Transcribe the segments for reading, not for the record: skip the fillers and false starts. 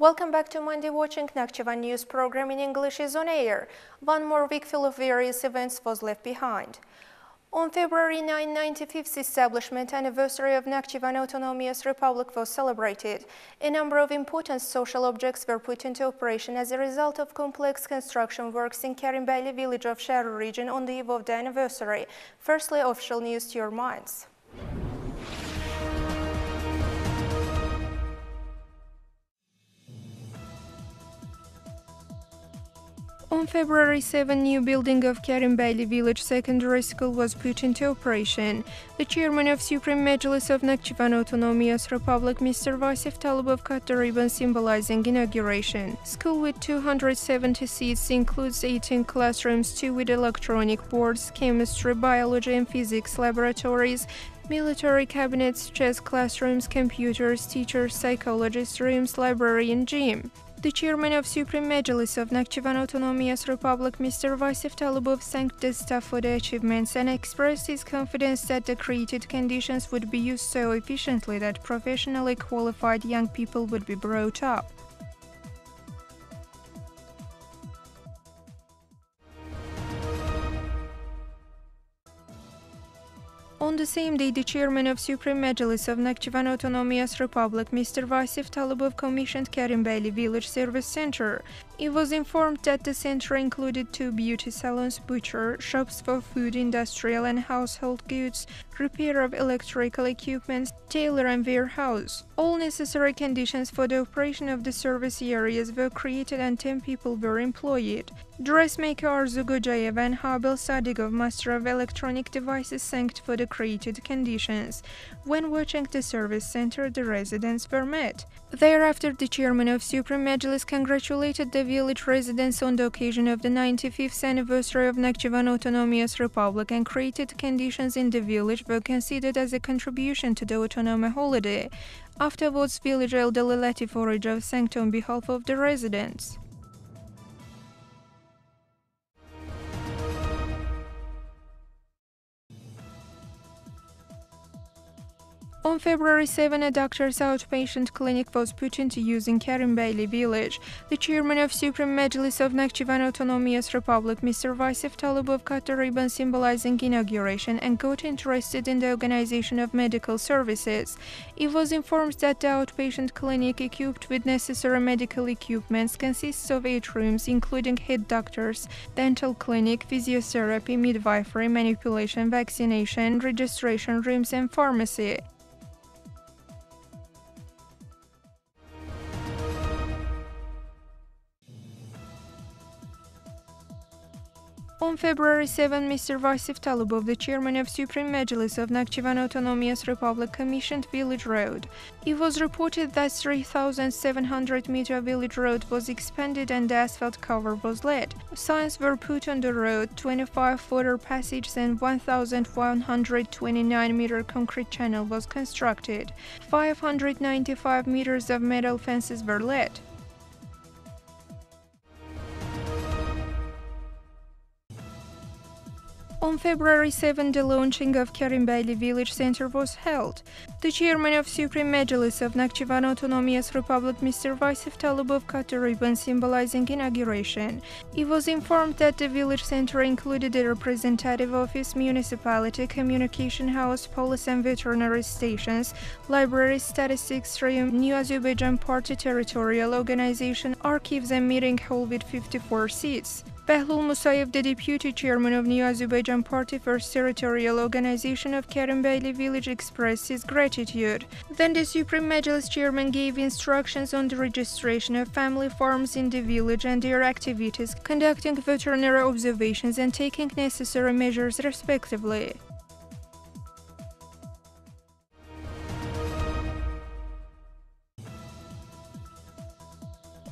Welcome back to Monday Watching. Nakhchivan news program in English is on air. One more week full of various events was left behind. On February 9, 95th establishment anniversary of Nakhchivan Autonomous Republic was celebrated. A number of important social objects were put into operation as a result of complex construction works in Karimbeyli village of Sharu region on the eve of the anniversary. Firstly, official news to your minds. On February 7, new building of Karimbeyli Village Secondary School was put into operation. The chairman of Supreme Majlis of Nakhchivan Autonomous Republic, Mr. Vasif Talibov, cut the ribbon symbolizing inauguration. School with 270 seats includes 18 classrooms, 2 with electronic boards, chemistry, biology and physics laboratories, military cabinets, chess classrooms, computers, teachers, psychologists rooms, library and gym. The chairman of Supreme Majlis of Nakhchivan Autonomous Republic, Mr. Vasif Talibov, thanked the staff for the achievements and expressed his confidence that the created conditions would be used so efficiently that professionally qualified young people would be brought up. On the same day, the chairman of Supreme Majlis of Nakhchivan Autonomous Republic, Mr. Vasif Talibov, commissioned Karimbeyli Village Service Center. He was informed that the center included 2 beauty salons, butcher, shops for food, industrial and household goods, repair of electrical equipment, tailor and warehouse. All necessary conditions for the operation of the service areas were created and 10 people were employed. Dressmaker Arzu Gojayeva and Habel Sadigov, master of electronic devices, thanked for the created conditions. When watching the service center, the residents were met. Thereafter, the chairman of Supreme Majlis congratulated the village residents on the occasion of the 95th anniversary of Nakhchivan Autonomous Republic and created conditions in the village were considered as a contribution to the autonomy holiday. Afterwards, village elderly Latif Orijov thanked on behalf of the residents. On February 7, a doctor's outpatient clinic was put into use in Karimbeyli village. The chairman of Supreme Majlis of Nakhchivan Autonomous Republic, Mr. Vasif Talibov, cut the ribbon symbolizing inauguration and got interested in the organization of medical services. He was informed that the outpatient clinic, equipped with necessary medical equipments, consists of 8 rooms, including head doctors, dental clinic, physiotherapy, midwifery, manipulation, vaccination, registration rooms and pharmacy. On February 7, Mr. Vasif Talibov, the chairman of Supreme Majlis of Nakhchivan Autonomous Republic, commissioned Village Road. It was reported that 3,700-meter village road was expanded and the asphalt cover was laid. Signs were put on the road, 25 footer passages and 1,129-meter concrete channel was constructed. 595 meters of metal fences were laid. On February 7, the launching of Karimbeyli Village Center was held. The chairman of Supreme Majlis of Nakhchivan Autonomous Republic, Mr. Vasif Talibov, cut the ribbon symbolizing inauguration. He was informed that the village center included a representative office, municipality, communication house, police and veterinary stations, library, statistics room, New Azerbaijan Party territorial organization, archives and meeting hall with 54 seats. Behlul Musayev, the deputy chairman of New Azerbaijan Party First Territorial Organization of Karimbeyli Village, expressed his gratitude. Then the Supreme Majlis chairman gave instructions on the registration of family farms in the village and their activities, conducting veterinary observations and taking necessary measures respectively.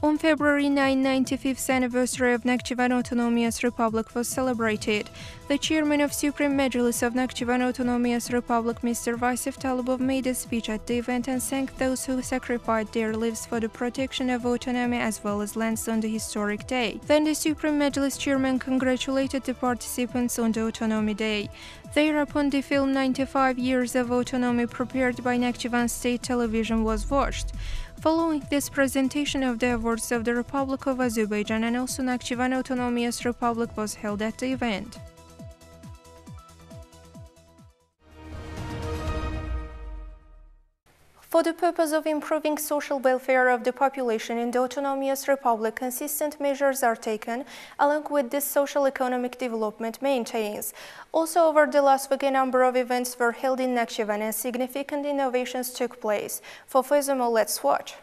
On February 9, 95th anniversary of Nakhchivan Autonomous Republic was celebrated. The chairman of Supreme Majlis of Nakhchivan Autonomous Republic, Mr. Vasif Talibov, made a speech at the event and thanked those who sacrificed their lives for the protection of autonomy as well as lands on the historic day. Then the Supreme Majlis chairman congratulated the participants on the Autonomy Day. Thereupon, the film 95 Years of Autonomy, prepared by Nakhchivan State Television, was watched. Following this presentation of the awards of the Republic of Azerbaijan and also Nakhchivan Autonomous Republic was held at the event. For the purpose of improving social welfare of the population in the Autonomous Republic, consistent measures are taken, along with this social economic development maintains. Also, over the last week, a number of events were held in Nakhchivan and significant innovations took place. For furthermore, let's watch.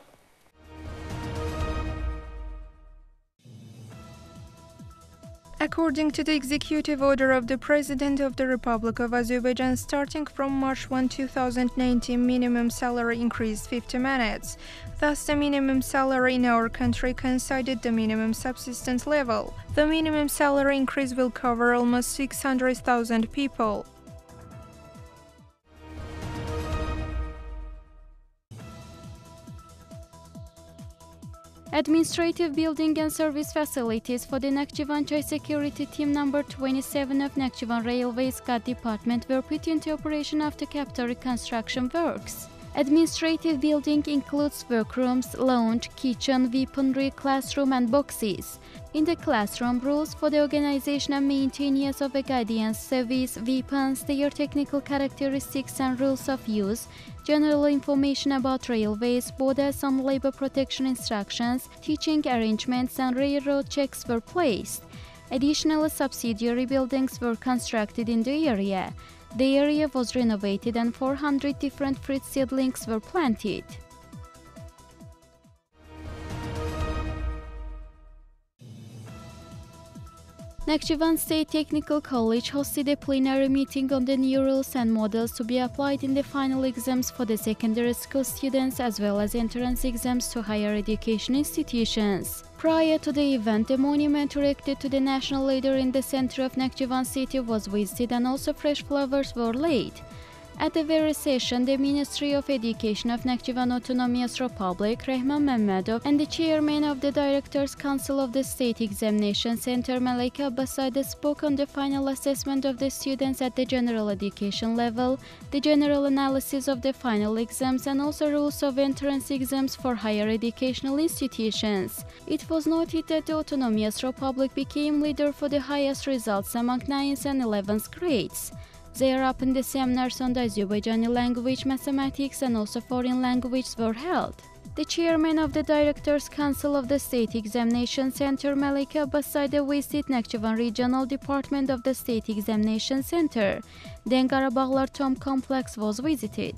According to the executive order of the President of the Republic of Azerbaijan, starting from March 1, 2019, minimum salary increased 50 minutes. Thus, the minimum salary in our country coincided the minimum subsistence level. The minimum salary increase will cover almost 600,000 people. Administrative building and service facilities for the Nakhchivan Chai Security Team number 27 of Nakhchivan Railways Guard Department were put into operation after capital reconstruction works. Administrative building includes workrooms, lounge, kitchen, weaponry, classroom and boxes. In the classroom, rules for the organization and maintenance of a guidance service, weapons, their technical characteristics and rules of use, general information about railways, borders and labor protection instructions, teaching arrangements and railroad checks were placed. Additional subsidiary buildings were constructed in the area. The area was renovated and 400 different fruit seedlings were planted. Nakhchivan State Technical College hosted a plenary meeting on the new rules and models to be applied in the final exams for the secondary school students as well as entrance exams to higher education institutions. Prior to the event, the monument erected to the national leader in the center of Nakhchivan city was visited and also fresh flowers were laid. At the very session, the Ministry of Education of Nakhchivan Autonomous Republic, Rehman Mehmedov, and the chairman of the Directors' Council of the State Examination Center, Malika Abbaside, spoke on the final assessment of the students at the general education level, the general analysis of the final exams, and also rules of entrance exams for higher educational institutions. It was noted that the Autonomous Republic became leader for the highest results among 9th and 11th grades. Thereupon, the seminars on the Azerbaijani language, mathematics and also foreign languages were held. The chairman of the Directors' Council of the State Examination Center, Malika Abbaside, visited Nakhchivan Regional Department of the State Examination Center. The Qarabağlar Tomb Complex was visited.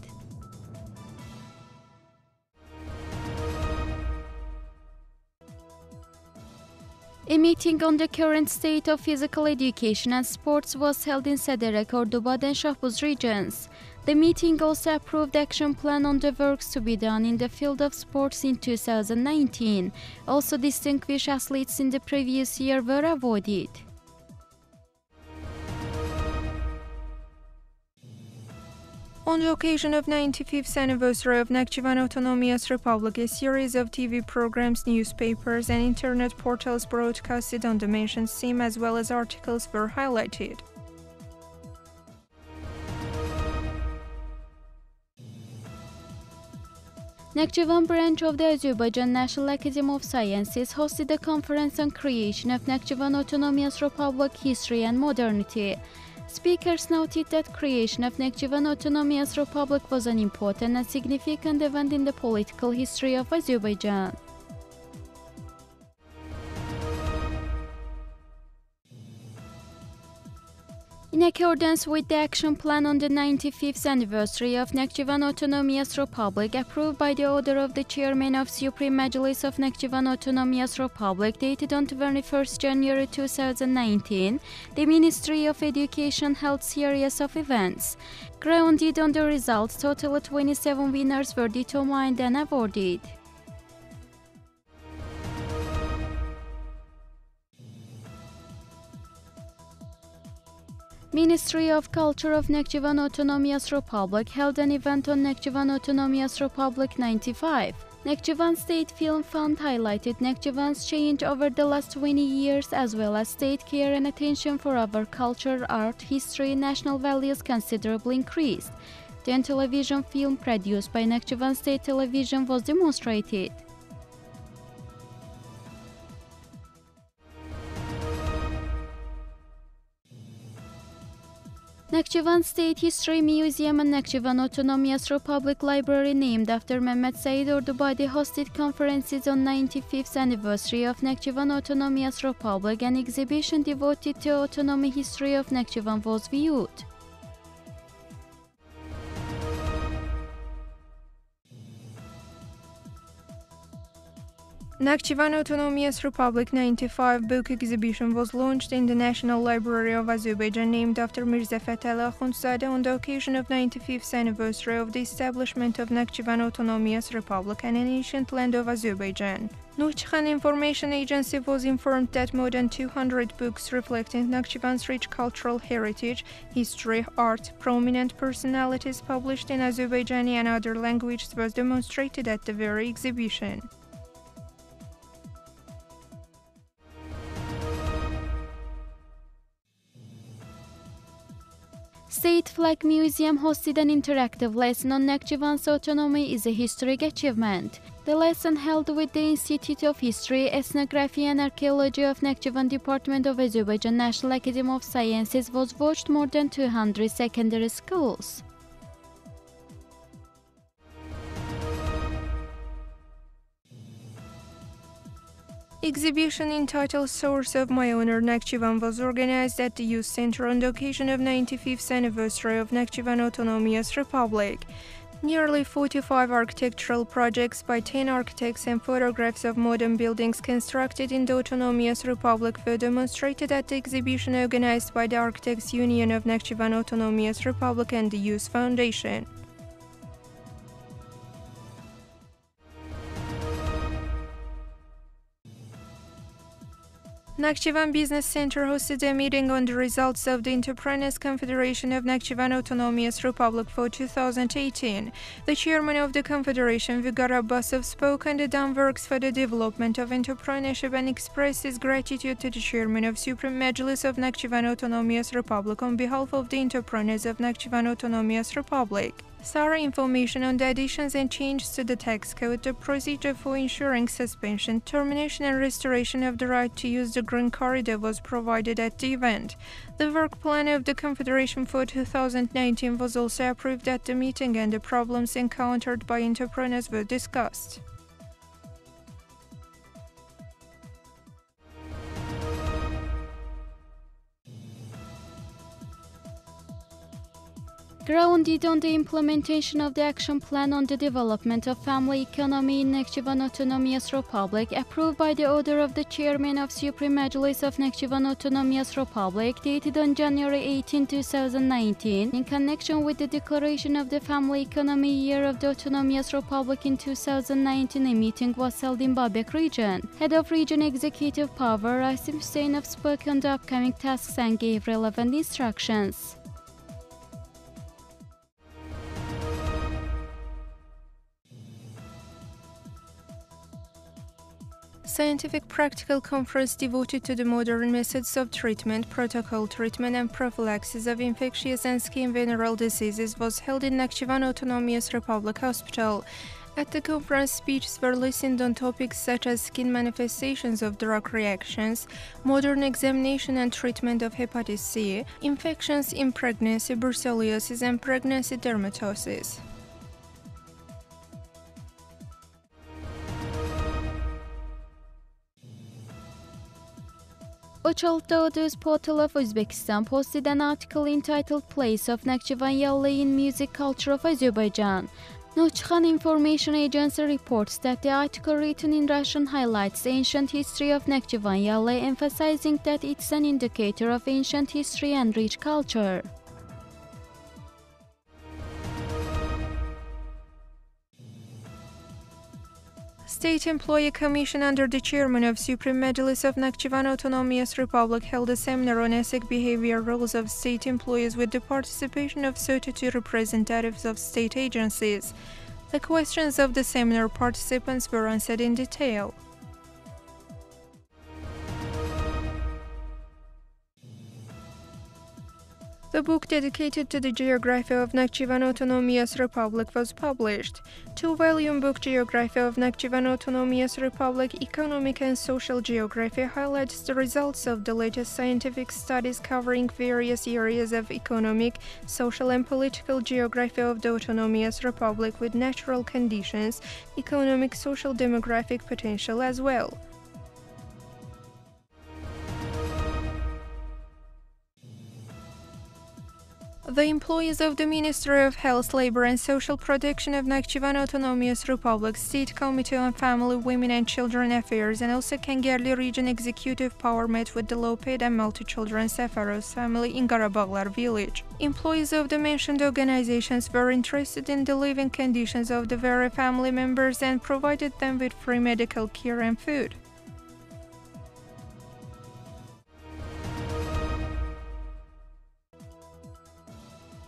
A meeting on the current state of physical education and sports was held in Sedere, Cordoba and Shahbuz regions. The meeting also approved action plan on the works to be done in the field of sports in 2019. Also, distinguished athletes in the previous year were awarded. On the occasion of 95th anniversary of Nakhchivan Autonomous Republic, a series of TV programs, newspapers and internet portals broadcasted on the mentioned theme as well as articles were highlighted. Nakhchivan branch of the Azerbaijan National Academy of Sciences hosted a conference on creation of Nakhchivan Autonomous Republic history and modernity. Speakers noted that creation of Nakhchivan Autonomous Republic was an important and significant event in the political history of Azerbaijan. In accordance with the action plan on the 95th anniversary of Nakhchivan Autonomous Republic, approved by the order of the Chairman of Supreme Majlis of Nakhchivan Autonomous Republic, dated on 21st January 2019, the Ministry of Education held series of events. Grounded on the results, total 27 winners were determined and awarded. Ministry of Culture of Nakhchivan Autonomous Republic held an event on Nakhchivan Autonomous Republic 95. Nakhchivan State Film Fund highlighted Nakhchivan's change over the last 20 years as well as state care and attention for our culture, art, history, national values considerably increased. then television film produced by Nakhchivan State Television was demonstrated. Nakhchivan State History Museum and Nakhchivan Autonomous Republic Library, named after Mehmet Said Ordubadi, hosted conferences on 95th anniversary of Nakhchivan Autonomous Republic. An exhibition devoted to autonomy history of Nakhchivan was viewed. Nakhchivan Autonomous Republic 95 book exhibition was launched in the National Library of Azerbaijan, named after Mirza Fatali Akhundzadeh, on the occasion of 95th anniversary of the establishment of Nakhchivan Autonomous Republic and an ancient land of Azerbaijan. Nakhchivan Information Agency was informed that more than 200 books reflecting Nakhchivan's rich cultural heritage, history, art, prominent personalities published in Azerbaijani and other languages was demonstrated at the very exhibition. State Flag Museum hosted an interactive lesson on Nakhchivan's autonomy is a historic achievement. The lesson, held with the Institute of History, Ethnography and Archaeology of Nakhchivan Department of Azerbaijan National Academy of Sciences, was watched more than 200 secondary schools. Exhibition entitled Source of My Honor Nakhchivan was organized at the Youth Center on the occasion of 95th anniversary of Nakhchivan Autonomous Republic. Nearly 45 architectural projects by 10 architects and photographs of modern buildings constructed in the Autonomous Republic were demonstrated at the exhibition organized by the Architects Union of Nakhchivan Autonomous Republic and the Youth Foundation. Nakhchivan Business Center hosted a meeting on the results of the Entrepreneurs Confederation of Nakhchivan Autonomous Republic for 2018. The chairman of the Confederation, Vigar Abbasov, spoke on the done works for the development of entrepreneurship and expressed his gratitude to the chairman of Supreme Majlis of Nakhchivan Autonomous Republic on behalf of the entrepreneurs of Nakhchivan Autonomous Republic. Thorough information on the additions and changes to the tax code, the procedure for ensuring suspension, termination and restoration of the right to use the Green Corridor was provided at the event. The work plan of the Confederation for 2019 was also approved at the meeting, and the problems encountered by entrepreneurs were discussed. Grounded on the implementation of the Action Plan on the Development of Family Economy in Nakhchivan Autonomous Republic, approved by the order of the Chairman of Supreme Majlis of Nakhchivan Autonomous Republic, dated on January 18, 2019, in connection with the declaration of the Family Economy Year of the Autonomous Republic in 2019, a meeting was held in Babek region. Head of Region Executive Power, Rasim Hüseyinov, spoke on the upcoming tasks and gave relevant instructions. Scientific Practical Conference devoted to the modern methods of treatment, protocol treatment and prophylaxis of infectious and skin venereal diseases was held in Nakhchivan Autonomous Republic Hospital. At the conference, speeches were listened on topics such as skin manifestations of drug reactions, modern examination and treatment of hepatitis C, infections in pregnancy, brucellosis and pregnancy dermatosis. News portal of Uzbekistan posted an article entitled Place of Nakhchivan Yalli in Music Culture of Azerbaijan. Nakhchivan Information Agency reports that the article, written in Russian, highlights the ancient history of Nakhchivan Yalli, emphasizing that it's an indicator of ancient history and rich culture. State Employee Commission under the chairman of Supreme Majlis of Nakhchivan Autonomous Republic held a seminar on ethic behavior rules of state employees with the participation of 32 representatives of state agencies. The questions of the seminar participants were answered in detail. The book dedicated to the geography of Nakhchivan Autonomous Republic was published. Two-volume book Geography of Nakhchivan Autonomous Republic, Economic and Social Geography highlights the results of the latest scientific studies covering various areas of economic, social and political geography of the Autonomous Republic with natural conditions, economic, social, demographic potential as well. The employees of the Ministry of Health, Labor and Social Protection of Nakhchivan Autonomous Republic, State Committee on Family, Women and Children Affairs and also Kengerli Region Executive Power met with the low-paid and multi-children Safaros family in Garabaglar village. Employees of the mentioned organizations were interested in the living conditions of the very family members and provided them with free medical care and food.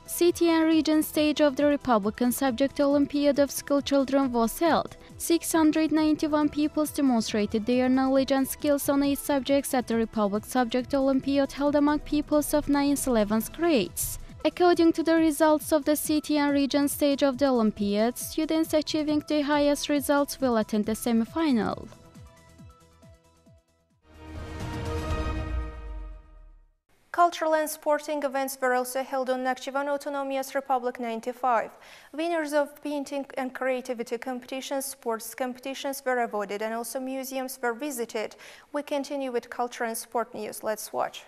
City and region stage of the Republican Subject Olympiad of School Children was held. 691 pupils demonstrated their knowledge and skills on 8 subjects at the Republic Subject Olympiad held among pupils of 9th and 11th grades. According to the results of the city and region stage of the Olympiad, students achieving the highest results will attend the semi-final. Cultural and sporting events were also held on Nakhchivan Autonomous Republic 95. Winners of painting and creativity competitions, sports competitions were awarded and also museums were visited. We continue with culture and sport news. Let's watch.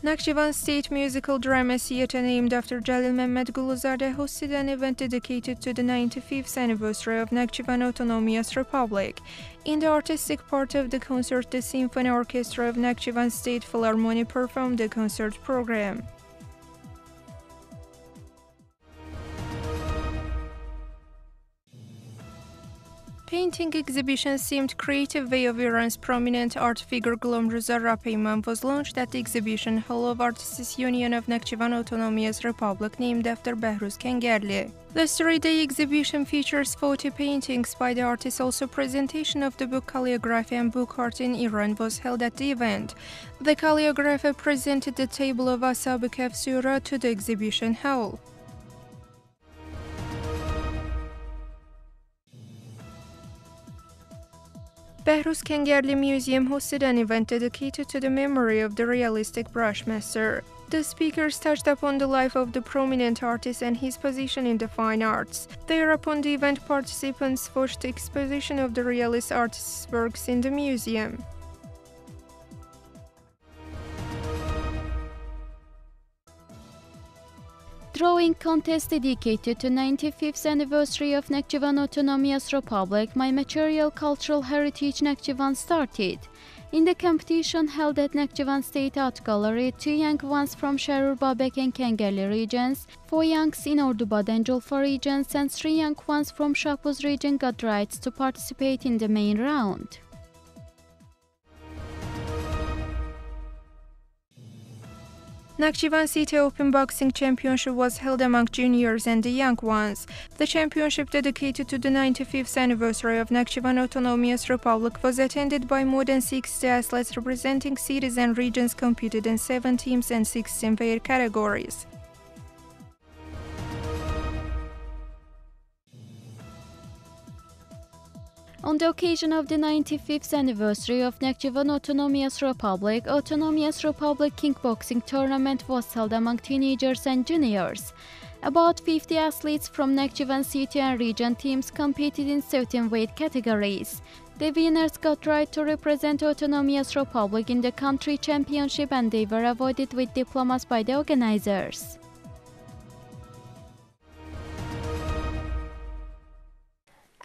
Nakhchivan State Musical Drama Theatre, named after Jalil Mehmet Guluzade, hosted an event dedicated to the 95th anniversary of Nakhchivan Autonomous Republic. In the artistic part of the concert, the Symphony Orchestra of Nakhchivan State Philharmonic performed the concert program. Painting exhibition themed Creative Way of Iran's prominent art figure Glomruza Rapeyman was launched at the exhibition hall of Artists Union of Nakhchivan Autonomous Republic, named after Behruz Kengerli. The 3-day exhibition features 40 paintings by the artists. Also, presentation of the book Calligraphy and Book Art in Iran was held at the event. The calligrapher presented the table of Ashab-ı Kahf Surah to the exhibition hall. Behruz Kengerli Museum hosted an event dedicated to the memory of the realistic brush master. The speakers touched upon the life of the prominent artist and his position in the fine arts. Thereupon, the event participants watched the exposition of the realist artist's works in the museum. Drawing contest dedicated to 95th anniversary of Nakhchivan Autonomous Republic, My Material Cultural Heritage Nakhchivan started. In the competition held at Nakhchivan State Art Gallery, 2 young ones from Sharur Babek and Kengerli regions, 4 youngs in Ordubad and Jolfa regions, and 3 young ones from Shahpuz region got rights to participate in the main round. Nakhchivan City Open Boxing Championship was held among juniors and the young ones. The championship, dedicated to the 95th anniversary of Nakhchivan Autonomous Republic, was attended by more than 60 athletes representing cities and regions, competed in 7 teams and 16 weight categories. On the occasion of the 95th anniversary of Nakhchivan Autonomous Republic kickboxing tournament was held among teenagers and juniors. About 50 athletes from Nakhchivan city and region teams competed in 13 weight categories. The winners got right to represent Autonomous Republic in the country championship, and they were awarded with diplomas by the organizers.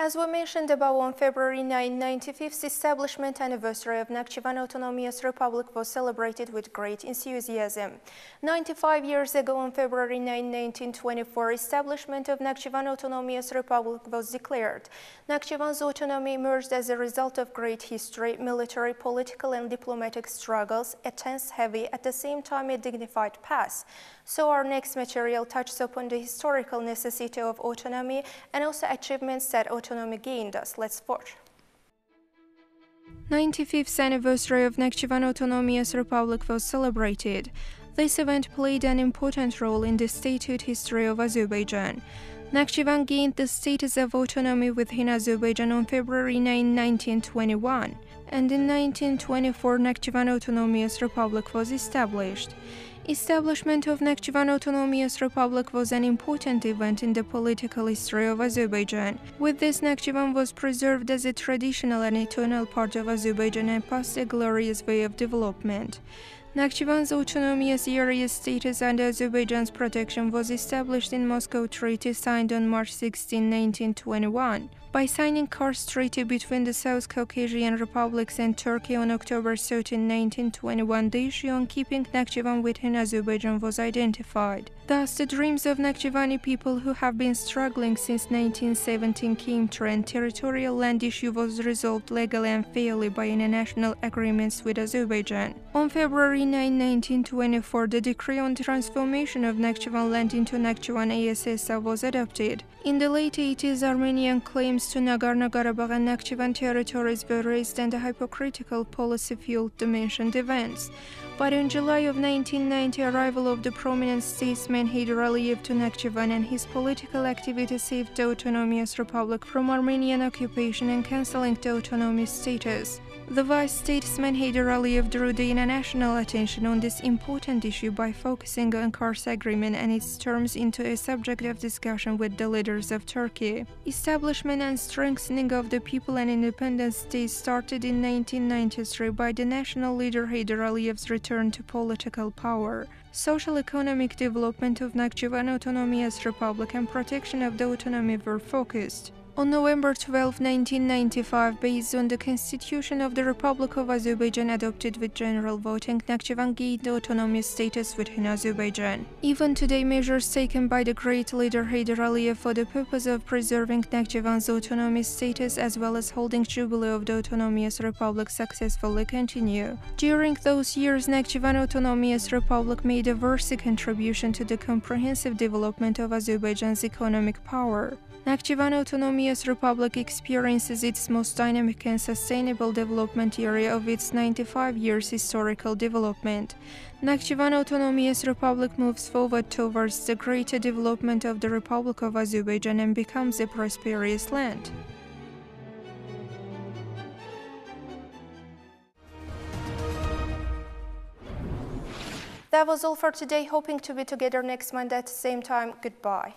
As we mentioned above, on February 9, 95th establishment anniversary of Nakhchivan Autonomous Republic was celebrated with great enthusiasm. 95 years ago, on February 9, 1924, establishment of Nakhchivan Autonomous Republic was declared. Nakhchivan's autonomy emerged as a result of great history, military, political and diplomatic struggles, a tense, heavy, at the same time a dignified past. So our next material touches upon the historical necessity of autonomy and also achievements that autonomy gained us. Let's watch. 95th anniversary of Nakhchivan Autonomous Republic was celebrated. This event played an important role in the statehood history of Azerbaijan. Nakhchivan gained the status of autonomy within Azerbaijan on February 9, 1921, and in 1924 Nakhchivan Autonomous Republic was established. Establishment of Nakhchivan Autonomous Republic was an important event in the political history of Azerbaijan. With this, Nakhchivan was preserved as a traditional and eternal part of Azerbaijan and passed a glorious way of development. Nakhchivan's autonomous area status and Azerbaijan's protection was established in Moscow Treaty signed on March 16, 1921. By signing Kars Treaty between the South Caucasian republics and Turkey on October 13, 1921, the issue on keeping Nakhchivan within Azerbaijan was identified. Thus, the dreams of Nakhchivani people who have been struggling since 1917 came true, and territorial land issue was resolved legally and fairly by international agreements with Azerbaijan. On February 9, 1924, the decree on transformation of Nakhchivan land into Nakhchivan ASSR was adopted. In the late 80s, Armenian claims to Nagorno-Karabakh and Nakhchivan territories were raised, and a hypocritical policy fueled the mentioned events. But in July of 1990, arrival of the prominent statesman Heydar Aliyev to Nakhchivan and his political activity saved the Autonomous Republic from Armenian occupation and cancelling the autonomy status. The vice statesman Heydar Aliyev drew the international attention on this important issue by focusing on Kars Agreement and its terms into a subject of discussion with the leaders of Turkey. Establishment and strengthening of the people and independent states started in 1993 by the national leader Heydar Aliyev's return to political power. Social-economic development of Nakhchivan Autonomous Republic and protection of the autonomy were focused. On November 12, 1995, based on the Constitution of the Republic of Azerbaijan adopted with general voting, Nakhchivan gained the autonomous status within Azerbaijan. Even today, measures taken by the great leader Heydar Aliyev for the purpose of preserving Nakhchivan's autonomous status as well as holding Jubilee of the Autonomous Republic successfully continue. During those years, Nakhchivan Autonomous Republic made a vast contribution to the comprehensive development of Azerbaijan's economic power. Nakhchivan Autonomous Republic experiences its most dynamic and sustainable development area of its 95 years historical development. Nakhchivan Autonomous Republic moves forward towards the greater development of the Republic of Azerbaijan and becomes a prosperous land. That was all for today. Hoping to be together next month at the same time. Goodbye.